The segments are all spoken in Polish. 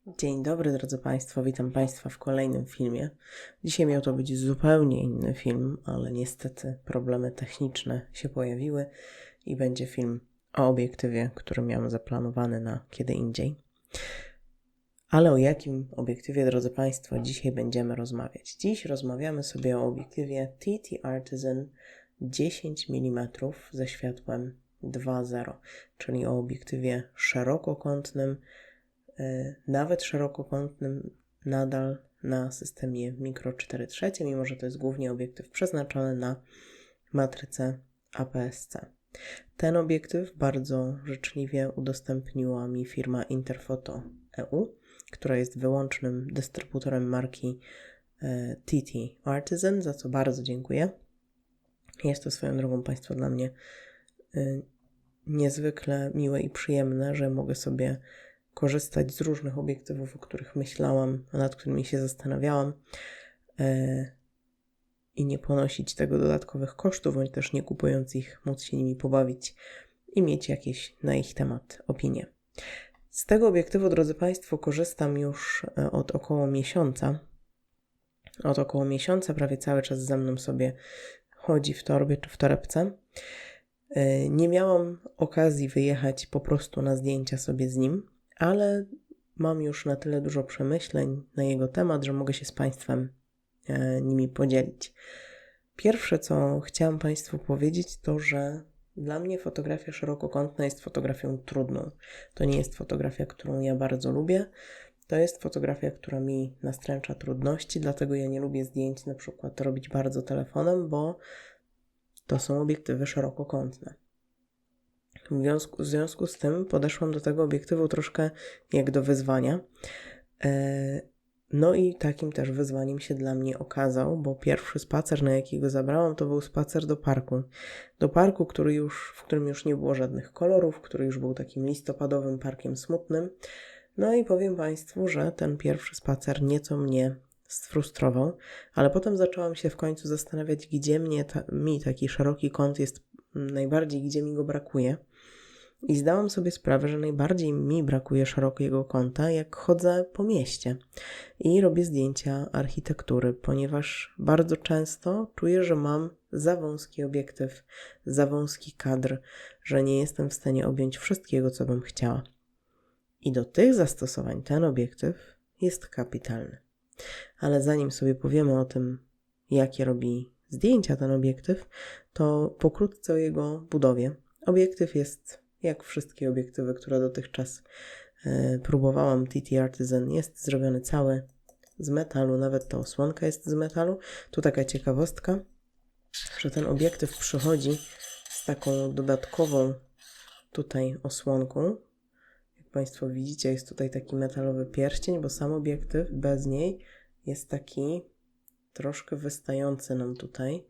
Dzień dobry, drodzy Państwo, witam Państwa w kolejnym filmie. Dzisiaj miał to być zupełnie inny film, ale niestety problemy techniczne się pojawiły i będzie film o obiektywie, który miałem zaplanowany na kiedy indziej. Ale o jakim obiektywie, drodzy Państwo, dzisiaj będziemy rozmawiać? Dziś rozmawiamy sobie o obiektywie TT Artisan 10 mm ze światłem 2.0, czyli o obiektywie szerokokątnym, nawet szerokokątnym nadal na systemie Micro 4/3, mimo że to jest głównie obiektyw przeznaczony na matrycę APS-C. Ten obiektyw bardzo życzliwie udostępniła mi firma Interfoto EU, która jest wyłącznym dystrybutorem marki TT Artisan, za co bardzo dziękuję. Jest to swoją drogą Państwo dla mnie niezwykle miłe i przyjemne, że mogę sobie korzystać z różnych obiektywów, o których myślałam, nad którymi się zastanawiałam i nie ponosić tego dodatkowych kosztów, bądź też nie kupując ich, móc się nimi pobawić i mieć jakieś na ich temat opinie. Z tego obiektywu, drodzy Państwo, korzystam już od około miesiąca. Od około miesiąca prawie cały czas ze mną sobie chodzi w torbie czy w torebce. Nie miałam okazji wyjechać po prostu na zdjęcia sobie z nim, ale mam już na tyle dużo przemyśleń na jego temat, że mogę się z Państwem nimi podzielić. Pierwsze, co chciałam Państwu powiedzieć, to, że dla mnie fotografia szerokokątna jest fotografią trudną. To nie jest fotografia, którą ja bardzo lubię. To jest fotografia, która mi nastręcza trudności, dlatego ja nie lubię zdjęć na przykład robić bardzo telefonem, bo to są obiektywy szerokokątne. W związku z tym podeszłam do tego obiektywu troszkę jak do wyzwania. No i takim też wyzwaniem się dla mnie okazał, bo pierwszy spacer, na jaki go zabrałam, to był spacer do parku. Do parku, w którym już nie było żadnych kolorów, który już był takim listopadowym parkiem smutnym. No i powiem Państwu, że ten pierwszy spacer nieco mnie sfrustrował, ale potem zaczęłam się w końcu zastanawiać, gdzie mi taki szeroki kąt jest najbardziej, gdzie mi go brakuje. I zdałam sobie sprawę, że najbardziej mi brakuje szerokiego kąta, jak chodzę po mieście i robię zdjęcia architektury, ponieważ bardzo często czuję, że mam za wąski obiektyw, za wąski kadr, że nie jestem w stanie objąć wszystkiego, co bym chciała. I do tych zastosowań ten obiektyw jest kapitalny. Ale zanim sobie powiemy o tym, jakie robi zdjęcia ten obiektyw, to pokrótce o jego budowie. Obiektyw jest, jak wszystkie obiektywy, które dotychczas próbowałam, TT Artisan, jest zrobiony cały z metalu, nawet ta osłonka jest z metalu. Tu taka ciekawostka, że ten obiektyw przychodzi z taką dodatkową tutaj osłonką. Jak Państwo widzicie, jest tutaj taki metalowy pierścień, bo sam obiektyw bez niej jest taki troszkę wystający nam tutaj.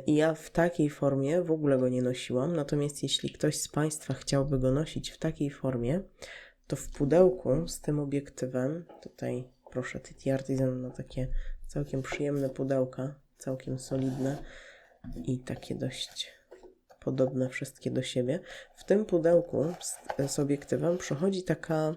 I ja w takiej formie w ogóle go nie nosiłam, natomiast jeśli ktoś z Państwa chciałby go nosić w takiej formie, to w pudełku z tym obiektywem, tutaj proszę, TT Artisan ma takie całkiem przyjemne pudełka, całkiem solidne i takie dość podobne wszystkie do siebie. W tym pudełku z obiektywem przychodzi taka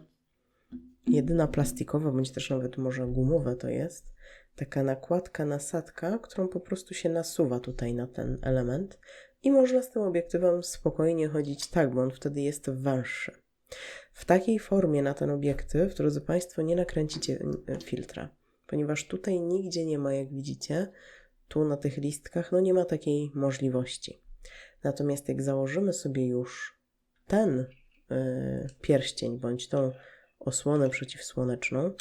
jedyna plastikowa, bądź też nawet może gumowa to jest, taka nakładka, nasadka, którą po prostu się nasuwa tutaj na ten element i można z tym obiektywem spokojnie chodzić tak, bo on wtedy jest węższy. W takiej formie na ten obiektyw, drodzy Państwo, nie nakręcicie filtra, ponieważ tutaj nigdzie nie ma, jak widzicie, tu na tych listkach, no nie ma takiej możliwości. Natomiast jak założymy sobie już ten pierścień, bądź tą osłonę przeciwsłoneczną,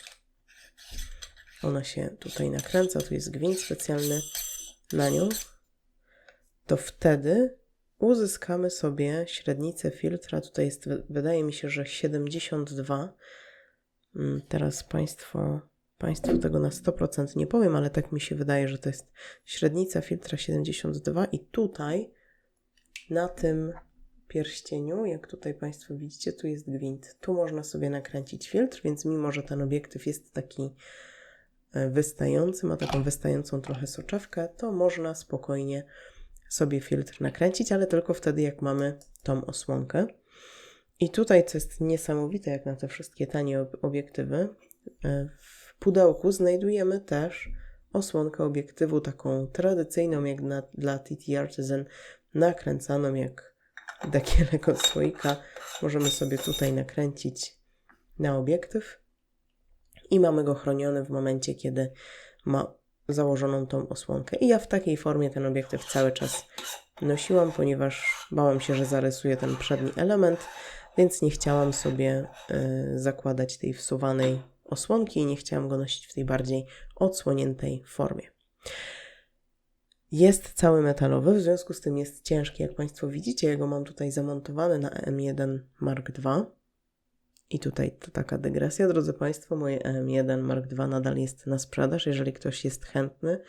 ona się tutaj nakręca, tu jest gwint specjalny na nią, to wtedy uzyskamy sobie średnicę filtra, tutaj jest, wydaje mi się, że 72. Teraz Państwu tego na 100% nie powiem, ale tak mi się wydaje, że to jest średnica filtra 72 i tutaj na tym pierścieniu, jak tutaj Państwo widzicie, tu jest gwint. Tu można sobie nakręcić filtr, więc mimo, że ten obiektyw jest taki wystający, ma taką wystającą trochę soczewkę, to można spokojnie sobie filtr nakręcić, ale tylko wtedy, jak mamy tą osłonkę. I tutaj, co jest niesamowite, jak na te wszystkie tanie obiektywy, w pudełku znajdujemy też osłonkę obiektywu taką tradycyjną, jak dla TT Artisan, nakręcaną jak dekielek od słoika. Możemy sobie tutaj nakręcić na obiektyw i mamy go chroniony w momencie, kiedy ma założoną tą osłonkę. I ja w takiej formie ten obiektyw cały czas nosiłam, ponieważ bałam się, że zarysuję ten przedni element, więc nie chciałam sobie zakładać tej wsuwanej osłonki i nie chciałam go nosić w tej bardziej odsłoniętej formie. Jest cały metalowy, w związku z tym jest ciężki, jak Państwo widzicie. Ja go mam tutaj zamontowany na EM1 Mark II. I tutaj to taka dygresja, drodzy Państwo, moje EM1 Mark II nadal jest na sprzedaż. Jeżeli ktoś jest chętny,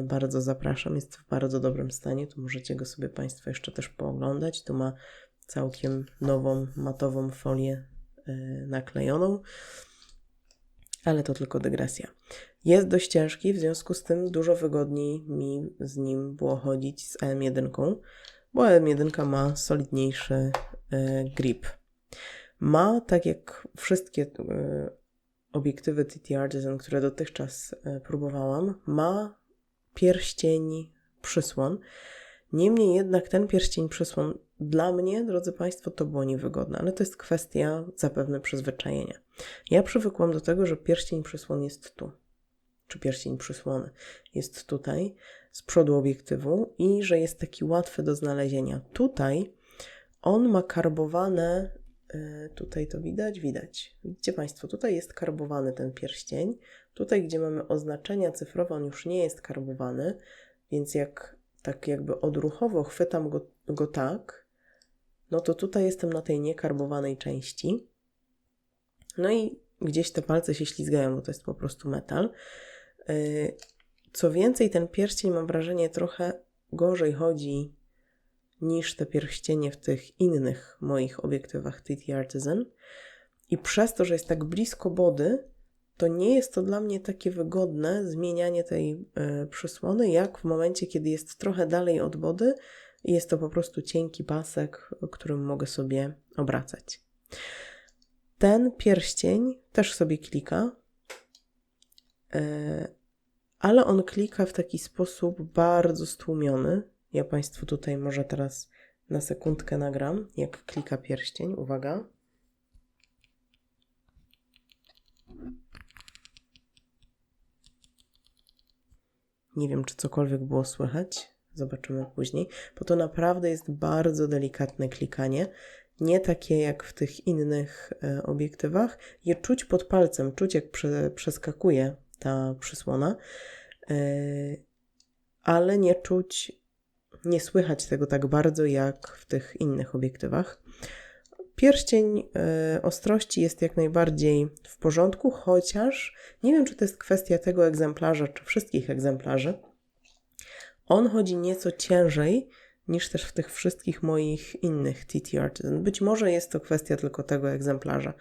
bardzo zapraszam, jest w bardzo dobrym stanie, tu możecie go sobie Państwo jeszcze też pooglądać. Tu ma całkiem nową, matową folię naklejoną, ale to tylko dygresja. Jest dość ciężki, w związku z tym dużo wygodniej mi z nim było chodzić z EM1, bo EM1 ma solidniejszy grip. Ma, tak jak wszystkie obiektywy TT Artisan, które dotychczas próbowałam, ma pierścień przysłon. Niemniej jednak ten pierścień przysłon dla mnie, drodzy Państwo, to było niewygodne, ale to jest kwestia zapewne przyzwyczajenia. Ja przywykłam do tego, że pierścień przysłon jest tu, czy pierścień przysłony jest tutaj, z przodu obiektywu i że jest taki łatwy do znalezienia. Tutaj on ma karbowane, tutaj to widać? Widać. Widzicie Państwo, tutaj jest karbowany ten pierścień. Tutaj, gdzie mamy oznaczenia cyfrowe, on już nie jest karbowany, więc jak tak jakby odruchowo chwytam go tak, no to tutaj jestem na tej niekarbowanej części. No i gdzieś te palce się ślizgają, bo to jest po prostu metal. Co więcej, ten pierścień, mam wrażenie, trochę gorzej chodzi niż te pierścienie w tych innych moich obiektywach TT Artisan. I przez to, że jest tak blisko body, to nie jest to dla mnie takie wygodne zmienianie tej przysłony, jak w momencie, kiedy jest trochę dalej od body i jest to po prostu cienki pasek, którym mogę sobie obracać. Ten pierścień też sobie klika, ale on klika w taki sposób bardzo stłumiony. Ja Państwu tutaj może teraz na sekundkę nagram, jak klika pierścień. Uwaga. Nie wiem, czy cokolwiek było słychać. Zobaczymy później. Bo to naprawdę jest bardzo delikatne klikanie. Nie takie jak w tych innych obiektywach. Je czuć pod palcem, czuć jak przeskakuje ta przysłona. Ale nie słychać tego tak bardzo jak w tych innych obiektywach. Pierścień ostrości jest jak najbardziej w porządku, chociaż nie wiem, czy to jest kwestia tego egzemplarza, czy wszystkich egzemplarzy. On chodzi nieco ciężej niż też w tych wszystkich moich innych TT Artisan. Być może jest to kwestia tylko tego egzemplarza,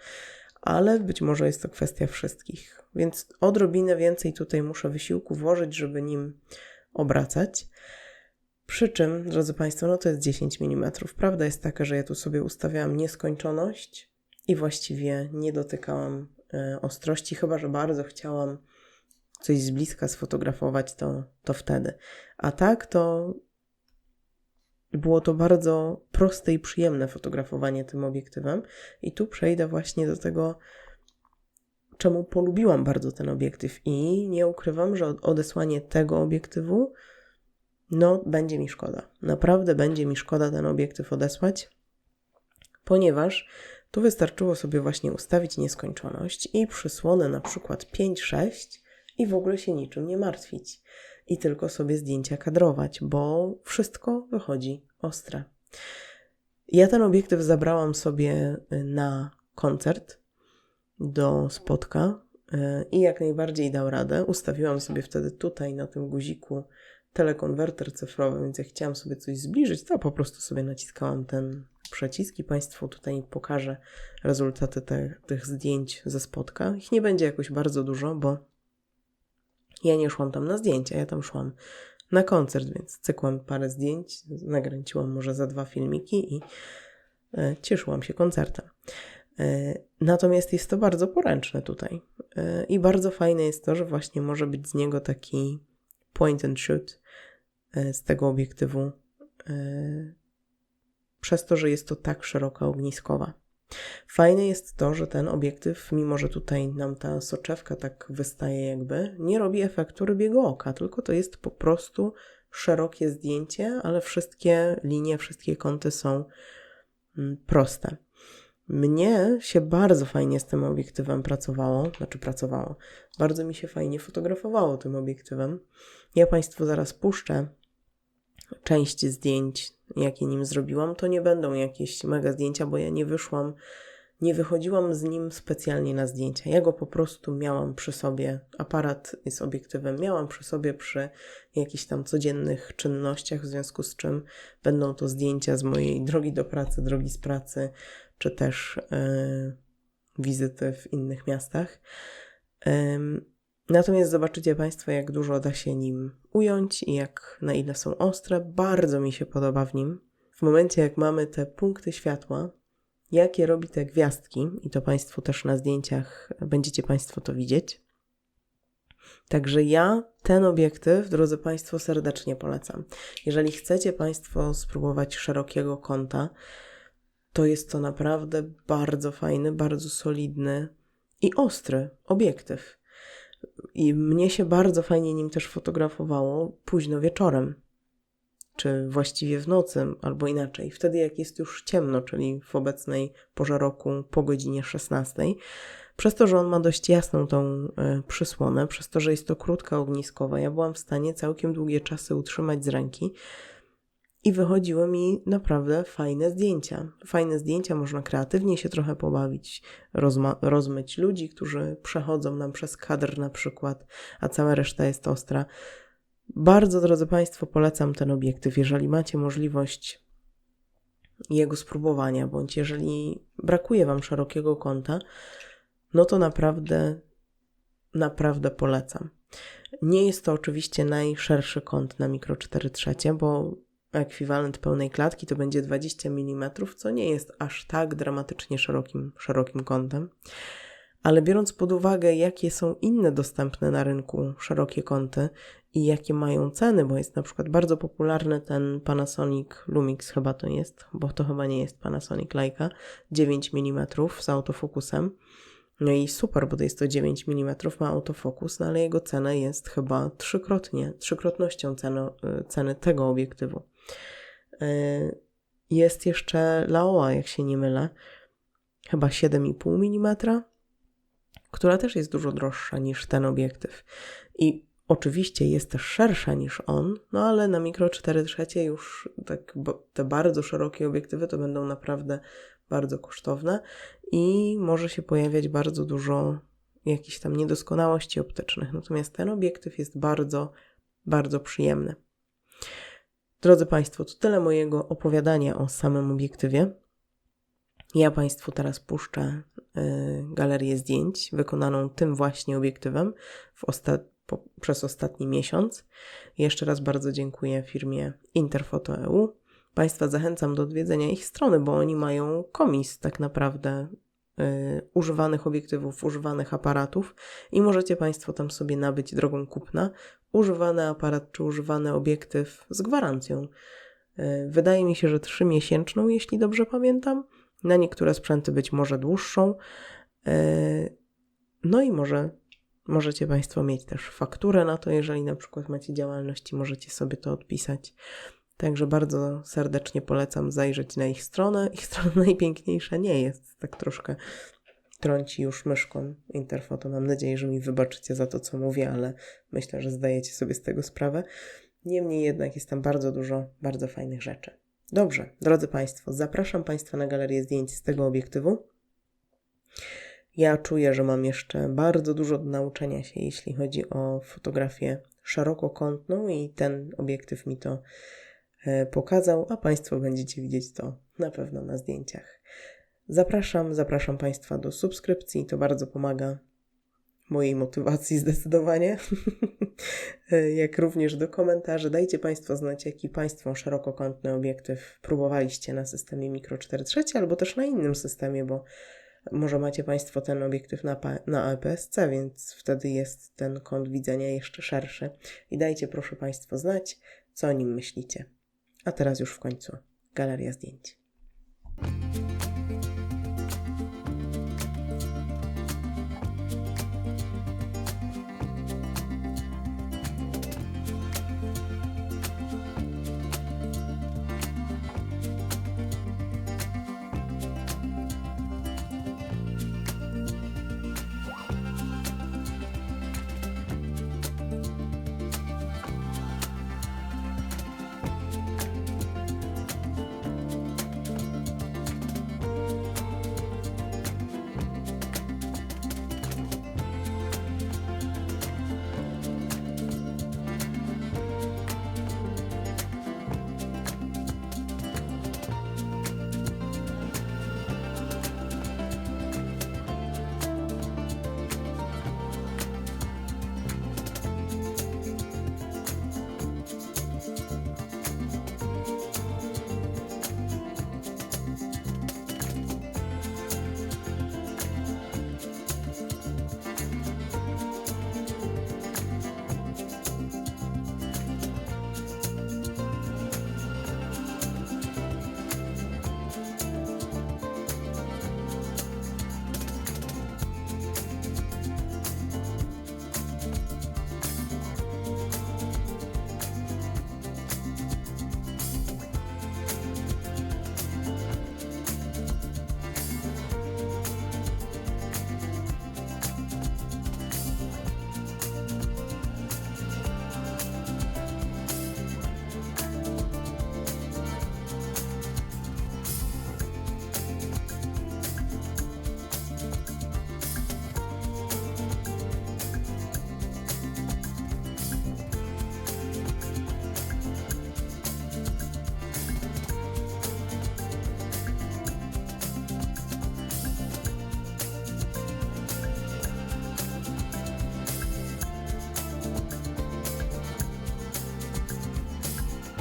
ale być może jest to kwestia wszystkich. Więc odrobinę więcej tutaj muszę wysiłku włożyć, żeby nim obracać. Przy czym, drodzy Państwo, no to jest 10 mm. Prawda jest taka, że ja tu sobie ustawiałam nieskończoność i właściwie nie dotykałam ostrości, chyba że bardzo chciałam coś z bliska sfotografować, to wtedy. A tak to było to bardzo proste i przyjemne fotografowanie tym obiektywem. I tu przejdę właśnie do tego, czemu polubiłam bardzo ten obiektyw i nie ukrywam, że odesłanie tego obiektywu no, będzie mi szkoda. Naprawdę będzie mi szkoda ten obiektyw odesłać, ponieważ tu wystarczyło sobie właśnie ustawić nieskończoność i przysłonę na przykład 5-6 i w ogóle się niczym nie martwić. I tylko sobie zdjęcia kadrować, bo wszystko wychodzi ostre. Ja ten obiektyw zabrałam sobie na koncert do Spotka i jak najbardziej dał radę. Ustawiłam sobie wtedy tutaj na tym guziku telekonwerter cyfrowy, więc jak chciałam sobie coś zbliżyć, to po prostu sobie naciskałam ten przycisk i Państwu tutaj pokażę rezultaty tych zdjęć ze Spotka. Ich nie będzie jakoś bardzo dużo, bo ja nie szłam tam na zdjęcia, ja tam szłam na koncert, więc cykłam parę zdjęć, nakręciłam może za 2 filmiki i cieszyłam się koncertem. Natomiast jest to bardzo poręczne tutaj. I bardzo fajne jest to, że właśnie może być z niego taki point and shoot z tego obiektywu, przez to, że jest to tak szeroka ogniskowa. Fajne jest to, że ten obiektyw, mimo że tutaj nam ta soczewka tak wystaje jakby, nie robi efektu rybiego oka, tylko to jest po prostu szerokie zdjęcie, ale wszystkie linie, wszystkie kąty są proste. Mnie się bardzo fajnie z tym obiektywem pracowało, bardzo mi się fajnie fotografowało tym obiektywem. Ja Państwu zaraz puszczę część zdjęć, jakie nim zrobiłam. To nie będą jakieś mega zdjęcia, bo ja nie wychodziłam z nim specjalnie na zdjęcia. Ja go po prostu miałam przy sobie, aparat z obiektywem miałam przy sobie przy jakichś tam codziennych czynnościach, w związku z czym będą to zdjęcia z mojej drogi do pracy, drogi z pracy, czy też wizyty w innych miastach. Natomiast zobaczycie Państwo, jak dużo da się nim ująć i na ile są ostre. Bardzo mi się podoba w nim. W momencie, jak mamy te punkty światła, jakie robi te gwiazdki, i to Państwu też na zdjęciach będziecie Państwo to widzieć. Także ja ten obiektyw, drodzy Państwo, serdecznie polecam. Jeżeli chcecie Państwo spróbować szerokiego kąta, to jest to naprawdę bardzo fajny, bardzo solidny i ostry obiektyw. I mnie się bardzo fajnie nim też fotografowało późno wieczorem, czy właściwie w nocy, albo inaczej. Wtedy jak jest już ciemno, czyli w obecnej porze roku po godzinie 16. Przez to, że on ma dość jasną tą przysłonę, przez to, że jest to krótka ogniskowa, ja byłam w stanie całkiem długie czasy utrzymać z ręki i wychodziły mi naprawdę fajne zdjęcia. Fajne zdjęcia, można kreatywnie się trochę pobawić, rozmyć ludzi, którzy przechodzą nam przez kadr na przykład, a cała reszta jest ostra. Bardzo, drodzy Państwo, polecam ten obiektyw, jeżeli macie możliwość jego spróbowania, bądź jeżeli brakuje Wam szerokiego kąta, no to naprawdę polecam. Nie jest to oczywiście najszerszy kąt na mikro 4/3, bo ekwiwalent pełnej klatki to będzie 20 mm, co nie jest aż tak dramatycznie szerokim kątem. Ale biorąc pod uwagę, jakie są inne dostępne na rynku szerokie kąty i jakie mają ceny, bo jest na przykład bardzo popularny ten Panasonic Lumix, chyba to jest, bo to chyba nie jest Panasonic Leica, 9 mm z autofokusem. No i super, bo to jest to 9 mm, ma autofokus, no ale jego cena jest chyba trzykrotnością ceny tego obiektywu. Jest jeszcze Laowa, jak się nie mylę, chyba 7,5 mm, która też jest dużo droższa niż ten obiektyw. I oczywiście jest też szersza niż on, no ale na mikro 4/3 już te bardzo szerokie obiektywy to będą naprawdę bardzo kosztowne i może się pojawiać bardzo dużo jakichś tam niedoskonałości optycznych. Natomiast ten obiektyw jest bardzo, bardzo przyjemny. Drodzy Państwo, to tyle mojego opowiadania o samym obiektywie. Ja Państwu teraz puszczę galerię zdjęć wykonaną tym właśnie obiektywem przez ostatni miesiąc. Jeszcze raz bardzo dziękuję firmie Interfoto.eu. Państwa zachęcam do odwiedzenia ich strony, bo oni mają komis tak naprawdę używanych obiektywów, używanych aparatów i możecie Państwo tam sobie nabyć drogą kupna używany aparat czy używany obiektyw z gwarancją. Wydaje mi się, że 3-miesięczną, jeśli dobrze pamiętam. Na niektóre sprzęty być może dłuższą. No i możecie Państwo mieć też fakturę na to, jeżeli na przykład macie działalność i możecie sobie to odpisać. Także bardzo serdecznie polecam zajrzeć na ich stronę. Ich strona najpiękniejsza nie jest, tak troszkę trąci już myszką Interfoto. Mam nadzieję, że mi wybaczycie za to, co mówię, ale myślę, że zdajecie sobie z tego sprawę. Niemniej jednak jest tam bardzo dużo bardzo fajnych rzeczy. Dobrze, drodzy Państwo, zapraszam Państwa na galerię zdjęć z tego obiektywu. Ja czuję, że mam jeszcze bardzo dużo do nauczenia się, jeśli chodzi o fotografię szerokokątną i ten obiektyw mi to pokazał, a Państwo będziecie widzieć to na pewno na zdjęciach. Zapraszam Państwa do subskrypcji, to bardzo pomaga mojej motywacji zdecydowanie. Jak również do komentarzy. Dajcie Państwo znać, jaki Państwo szerokokątny obiektyw próbowaliście na systemie Micro 4/3 albo też na innym systemie, bo może macie Państwo ten obiektyw na APS-C, więc wtedy jest ten kąt widzenia jeszcze szerszy. I dajcie proszę Państwo znać, co o nim myślicie. A teraz już w końcu galeria zdjęć.